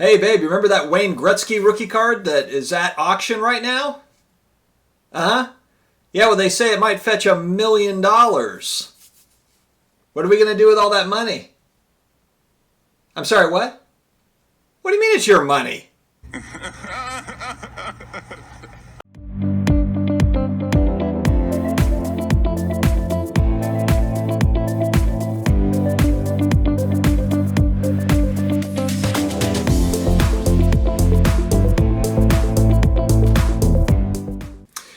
Hey, babe, you remember that Wayne Gretzky rookie card that is at auction right now? Uh-huh. Yeah, well, they say it might fetch $1 million. What are we going to do with all that money? I'm sorry, what? What do you mean it's your money?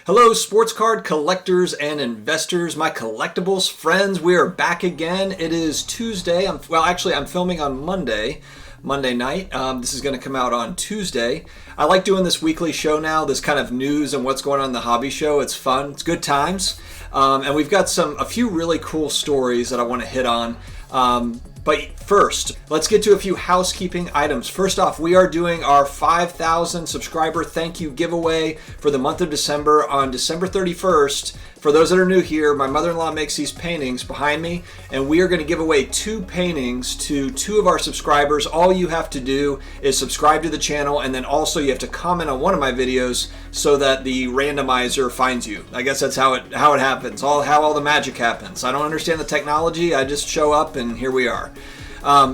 Hello, sports card collectors and investors, my collectibles friends. We are back again. It is Tuesday. I'm filming on Monday night. This is going to come out on Tuesday. I like doing this weekly show now, this kind of news and what's going on in the hobby show. It's fun. It's good times. And we've got a few really cool stories that I want to hit on. But first, let's get to a few housekeeping items. First off, we are doing our 5,000 subscriber thank you giveaway for the month of December on December 31st. For those that are new here, my mother-in-law makes these paintings behind me, and we are going to give away 2 paintings to 2 of our subscribers. All you have to do is subscribe to the channel, and then also you have to comment on one of my videos so that the randomizer finds you. I guess that's how it happens, how all the magic happens. I don't understand the technology. I just show up, and here we are.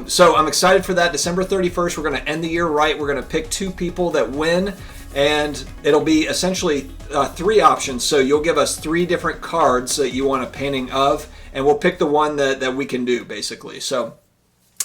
So I'm excited for that. December 31st, we're going to end the year right. We're going to pick 2 people that win, and it'll be essentially 3 options. So you'll give us 3 different cards that you want a painting of, and we'll pick the one that we can do, basically. So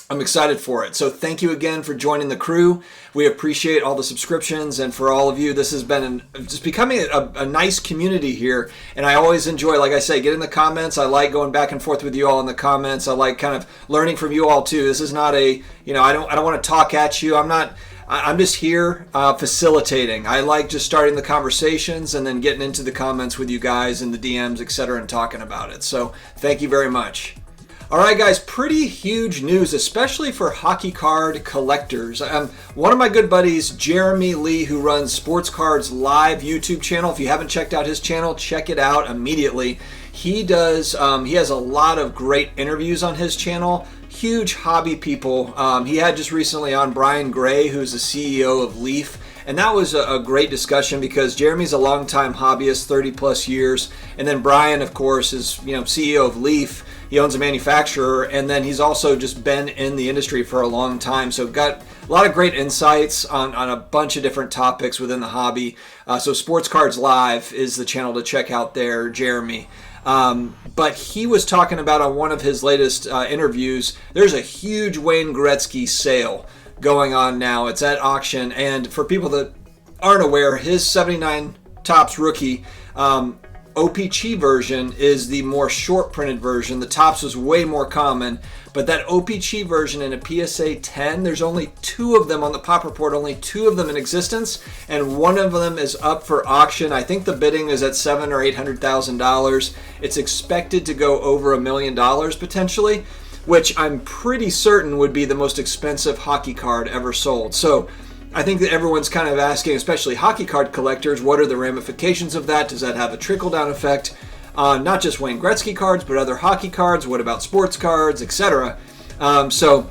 I'm excited for it. So thank you again for joining the crew. We appreciate all the subscriptions, and for all of you, this has been just becoming a nice community here. And I always enjoy, like I say, get in the comments. I like going back and forth with you all in the comments. I like kind of learning from you all too. This is not I don't want to talk at you. I'm just here facilitating. I like just starting the conversations and then getting into the comments with you guys in the DMs, etc., and talking about it. So thank you very much. All right, guys, pretty huge news, especially for hockey card collectors. One of my good buddies, Jeremy Lee, who runs Sportcards live YouTube channel. If you haven't checked out his channel, check it out immediately. He has a lot of great interviews on his channel. Huge hobby people. He had just recently on Brian Gray, who's the CEO of Leaf. And that was a great discussion because Jeremy's a longtime hobbyist, 30 plus years. And then Brian, of course, is CEO of Leaf. He owns a manufacturer, and then he's also just been in the industry for a long time. So got a lot of great insights on a bunch of different topics within the hobby. So Sportscards Live is the channel to check out there, Jeremy. But he was talking about on one of his latest interviews, there's a huge Wayne Gretzky sale going on now. It's at auction, and for people that aren't aware, his 79 Topps rookie OPC version is the more short printed version. The Topps was way more common, but that OPC version in a PSA 10, there's only 2 of them on the Pop Report, only 2 of them in existence, and one of them is up for auction. I think the bidding is at $700,000 or $800,000. It's expected to go over $1 million potentially, which I'm pretty certain would be the most expensive hockey card ever sold. So I think that everyone's kind of asking, especially hockey card collectors, what are the ramifications of that? Does that have a trickle-down effect on not just Wayne Gretzky cards, but other hockey cards? What about sports cards, etc.? So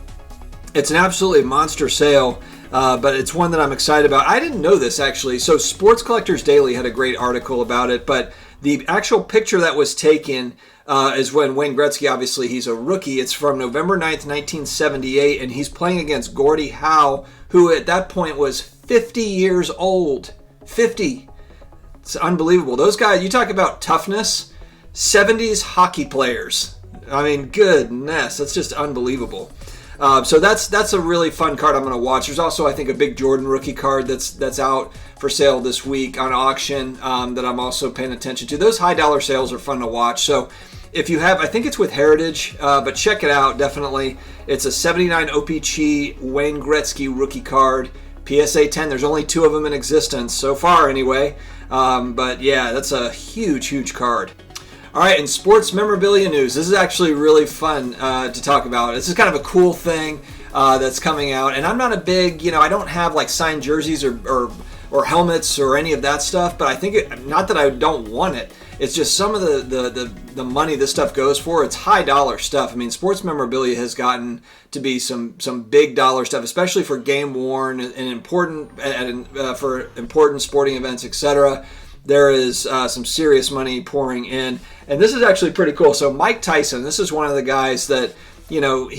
it's an absolutely monster sale, but it's one that I'm excited about. I didn't know this, actually. So Sports Collectors Daily had a great article about it, but the actual picture that was taken is when Wayne Gretzky, obviously he's a rookie. It's from November 9th, 1978, and he's playing against Gordie Howe, who at that point was 50 years old. 50. It's unbelievable. Those guys, you talk about toughness, 70s hockey players. I mean, goodness, that's just unbelievable. So that's a really fun card I'm going to watch. There's also, I think, a big Jordan rookie card that's out for sale this week on auction that I'm also paying attention to. Those high dollar sales are fun to watch. So if you have, I think it's with Heritage, but check it out, definitely. It's a 79 OPC Wayne Gretzky rookie card, PSA 10. There's only 2 of them in existence so far anyway. But yeah, that's a huge, huge card. All right, in sports memorabilia news, this is actually really fun to talk about. This is kind of a cool thing that's coming out, and I'm not a big, I don't have like signed jerseys or or helmets or any of that stuff. But I think not that I don't want it. It's just some of the money this stuff goes for. It's high dollar stuff. I mean, sports memorabilia has gotten to be some big dollar stuff, especially for game worn and important for important sporting events, etc. There is some serious money pouring in, and this is actually pretty cool. So Mike Tyson, this is one of the guys that, you know,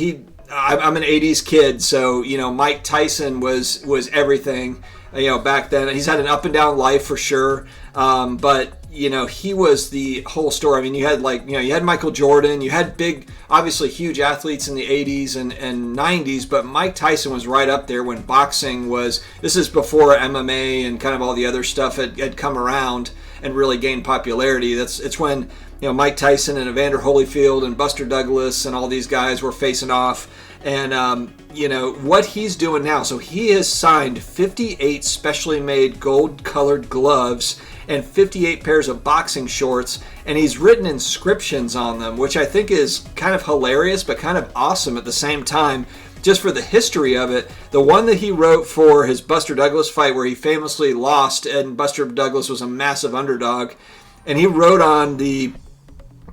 I'm an 80s kid, so, you know, Mike Tyson was everything, you know, back then. He's had an up and down life for sure, but, you know, he was the whole story. I mean, you had Michael Jordan, you had big, obviously huge athletes in the 80s and 90s, but Mike Tyson was right up there when boxing was, this is before MMA and kind of all the other stuff had come around and really gained popularity. It's when, you know, Mike Tyson and Evander Holyfield and Buster Douglas and all these guys were facing off. And, you know, what he's doing now, so he has signed 58 specially made gold-colored gloves and 58 pairs of boxing shorts, and he's written inscriptions on them, which I think is kind of hilarious, but kind of awesome at the same time, just for the history of it. The one that he wrote for his Buster Douglas fight, where he famously lost, and Buster Douglas was a massive underdog, and he wrote on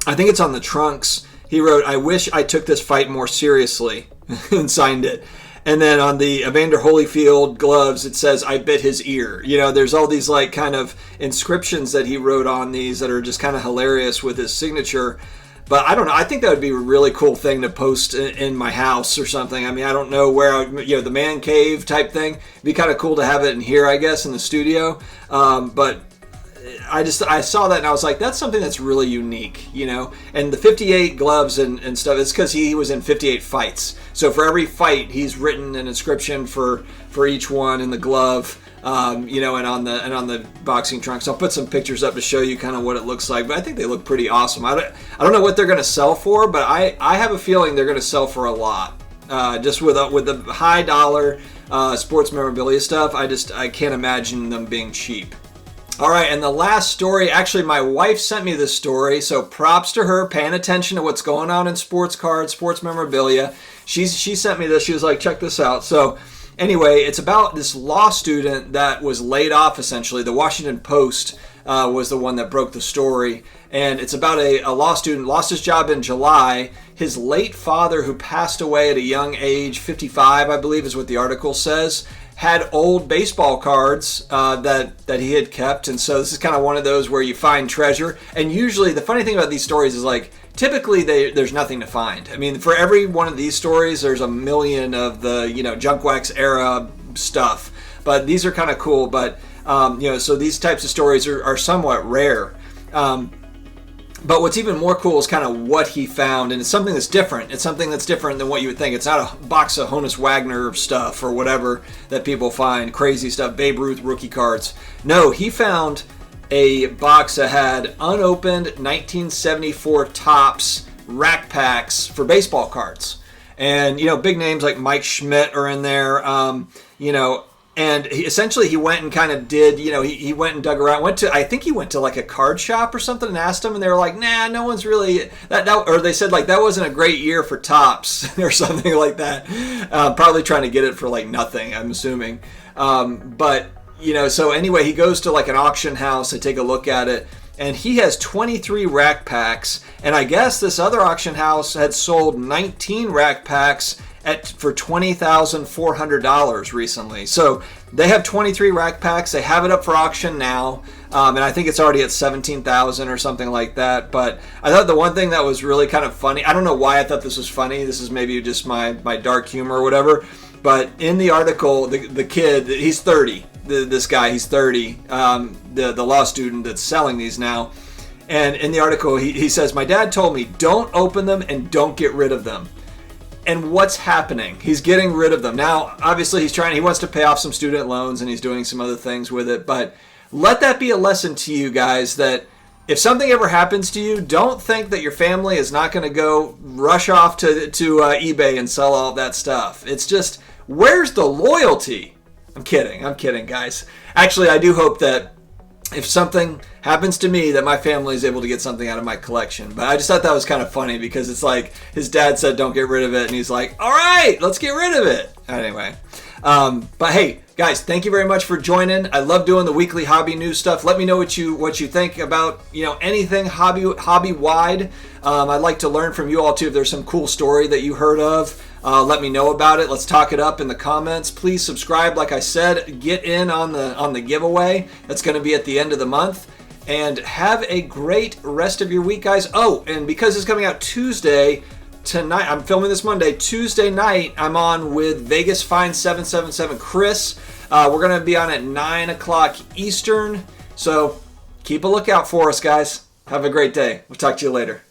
I think it's on the trunks, he wrote, "I wish I took this fight more seriously," and signed it. And then on the Evander Holyfield gloves, it says, "I bit his ear." You know, there's all these like kind of inscriptions that he wrote on these that are just kind of hilarious with his signature. But I don't know. I think that would be a really cool thing to post in my house or something. I mean, I don't know where, you know, the man cave type thing. It'd be kind of cool to have it in here, I guess, in the studio. But I saw that and I was like, that's something that's really unique, you know. And the 58 gloves and stuff, it's because he was in 58 fights. So for every fight, he's written an inscription for each one in the glove, you know, and on the boxing trunks. I'll put some pictures up to show you kind of what it looks like. But I think they look pretty awesome. I don't know what they're going to sell for, but I have a feeling they're going to sell for a lot. Just with the high dollar sports memorabilia stuff, I can't imagine them being cheap. All right, and the last story, actually my wife sent me this story, so props to her paying attention to what's going on in sports cards, sports memorabilia. She sent me this. She was like, check this out. So anyway, it's about this law student that was laid off, essentially. The Washington Post was the one that broke the story. And it's about a law student, lost his job in July. His late father, who passed away at a young age, 55, I believe is what the article says, had old baseball cards that he had kept. And so this is kind of one of those where you find treasure. And usually the funny thing about these stories is, like, typically there's nothing to find. I mean, for every one of these stories, there's a million of the, you know, junk wax era stuff. But these are kind of cool. But, you know, so these types of stories are somewhat rare. But what's even more cool is kind of what he found, and it's something that's different. It's something that's different than what you would think. It's not a box of Honus Wagner stuff or whatever that people find, crazy stuff, Babe Ruth rookie cards. No, he found a box that had unopened 1974 Topps rack packs for baseball cards. And, you know, big names like Mike Schmidt are in there, you know. And he went and kind of did, you know, he went and dug around. I think he went to like a card shop or something and asked them, and they were like, nah, no one's really, or they said like, that wasn't a great year for Topps or something like that. Probably trying to get it for like nothing, I'm assuming. But, you know, so anyway, he goes to like an auction house to take a look at it, and he has 23 rack packs. And I guess this other auction house had sold 19 rack packs for $20,400 recently. So they have 23 rack packs. They have it up for auction now, and I think it's already at $17,000 or something like that. But I thought the one thing that was really kind of funny, I don't know why I thought this was funny. This is maybe just my dark humor or whatever. But in the article, the kid, he's 30. This guy, he's 30. The law student that's selling these now. And in the article, he says, "My dad told me, don't open them and don't get rid of them." And what's happening? He's getting rid of them. Now, obviously, he wants to pay off some student loans, and he's doing some other things with it. But let that be a lesson to you guys, that if something ever happens to you, don't think that your family is not going to go rush off to eBay and sell all that stuff. It's just, where's the loyalty? I'm kidding, guys. Actually, I do hope that if something happens to me, that my family is able to get something out of my collection. But I just thought that was kind of funny, because it's like his dad said don't get rid of it, and he's like, all right, let's get rid of it. Anyway, But hey, guys, thank you very much for joining. I love doing the weekly hobby news stuff. Let me know what you think about anything hobby wide. I'd like to learn from you all too. If there's some cool story that you heard of, let me know about it. Let's talk it up in the comments. Please subscribe. Like I said, get in on the giveaway. That's going to be at the end of the month. And have a great rest of your week, guys. Oh, and because it's coming out Tuesday, tonight, I'm filming this Monday. Tuesday night, I'm on with Vegas Fine 777 Chris. We're going to be on at 9 o'clock Eastern. So keep a lookout for us, guys. Have a great day. We'll talk to you later.